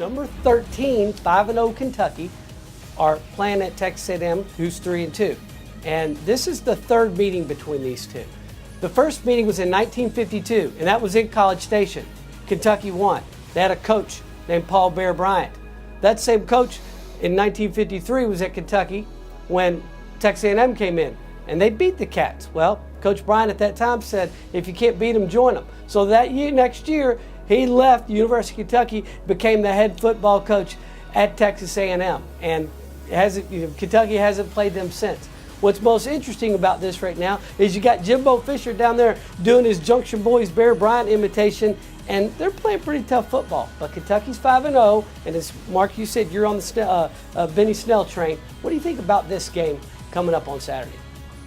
number 13, 5-0 Kentucky, are playing at Texas A&M, who's 3-2. And this is the third meeting between these two. The first meeting was in 1952, and that was in College Station. Kentucky won. They had a coach named Paul Bear Bryant. That same coach in 1953 was at Kentucky when Texas A&M came in, and they beat the Cats. Well, Coach Bryant at that time said, if you can't beat them, join them. So that year, next year, he left the University of Kentucky, became the head football coach at Texas A&M, and Kentucky hasn't played them since. What's most interesting about this right now is you got Jimbo Fisher down there doing his Junction Boys Bear Bryant imitation, and they're playing pretty tough football. But Kentucky's 5-0, and as Mark, you said, you're on the Benny Snell train. What do you think about this game coming up on Saturday?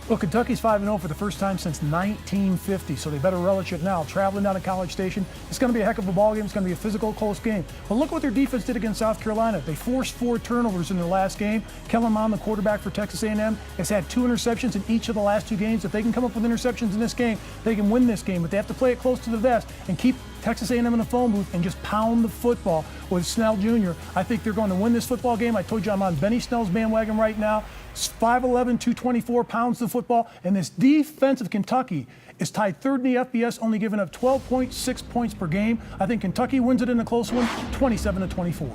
Well, Kentucky's 5-0 for the first time since 1950, so they better relish it now. Traveling down to College Station, it's going to be a heck of a ball game. It's going to be a physical, close game. But look what their defense did against South Carolina. They forced 4 turnovers in their last game. Kellen Mond, the quarterback for Texas A&M, has had 2 interceptions in each of the last 2 games. If they can come up with interceptions in this game, they can win this game. But they have to play it close to the vest and keep Texas A&M in the phone booth and just pound the football with Snell Jr. I think they're going to win this football game. I told you I'm on Benny Snell's bandwagon right now. 5'11", 224 pounds of football, and this defense of Kentucky is tied third in the FBS, only giving up 12.6 points per game. I think Kentucky wins it in a close one, 27-24.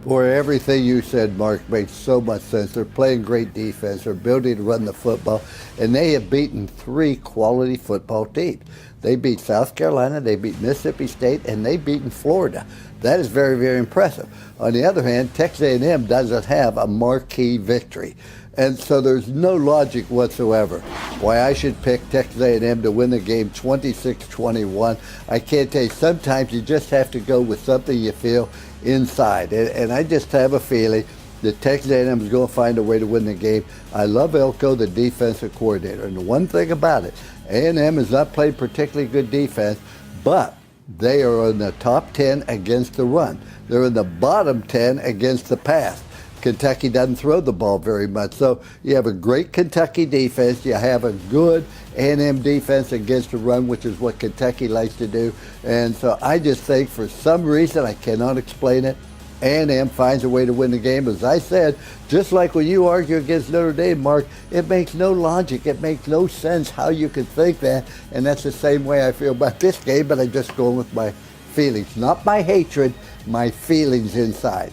Boy, everything you said, Mark, makes so much sense. They're playing great defense. They're ability to run the football, and they have beaten 3 quality football teams. They beat South Carolina, they beat Mississippi State, and they've beaten Florida. That is very, very impressive. On the other hand, Texas A&M doesn't have a marquee victory. And so there's no logic whatsoever why I should pick Texas A&M to win the game 26-21. I can't tell you, sometimes you just have to go with something you feel inside. And I just have a feeling that Texas A&M is going to find a way to win the game. I love Elko, the defensive coordinator. And the one thing about it, A&M has not played particularly good defense, but they are in the top 10 against the run. They're in the bottom 10 against the pass. Kentucky doesn't throw the ball very much. So you have a great Kentucky defense. You have a good A&M defense against the run, which is what Kentucky likes to do. And so I just think for some reason, I cannot explain it, A&M finds a way to win the game. As I said, just like when you argue against Notre Dame, Mark, it makes no logic. It makes no sense how you could think that. And that's the same way I feel about this game, but I'm just going with my feelings. Not my hatred, my feelings inside.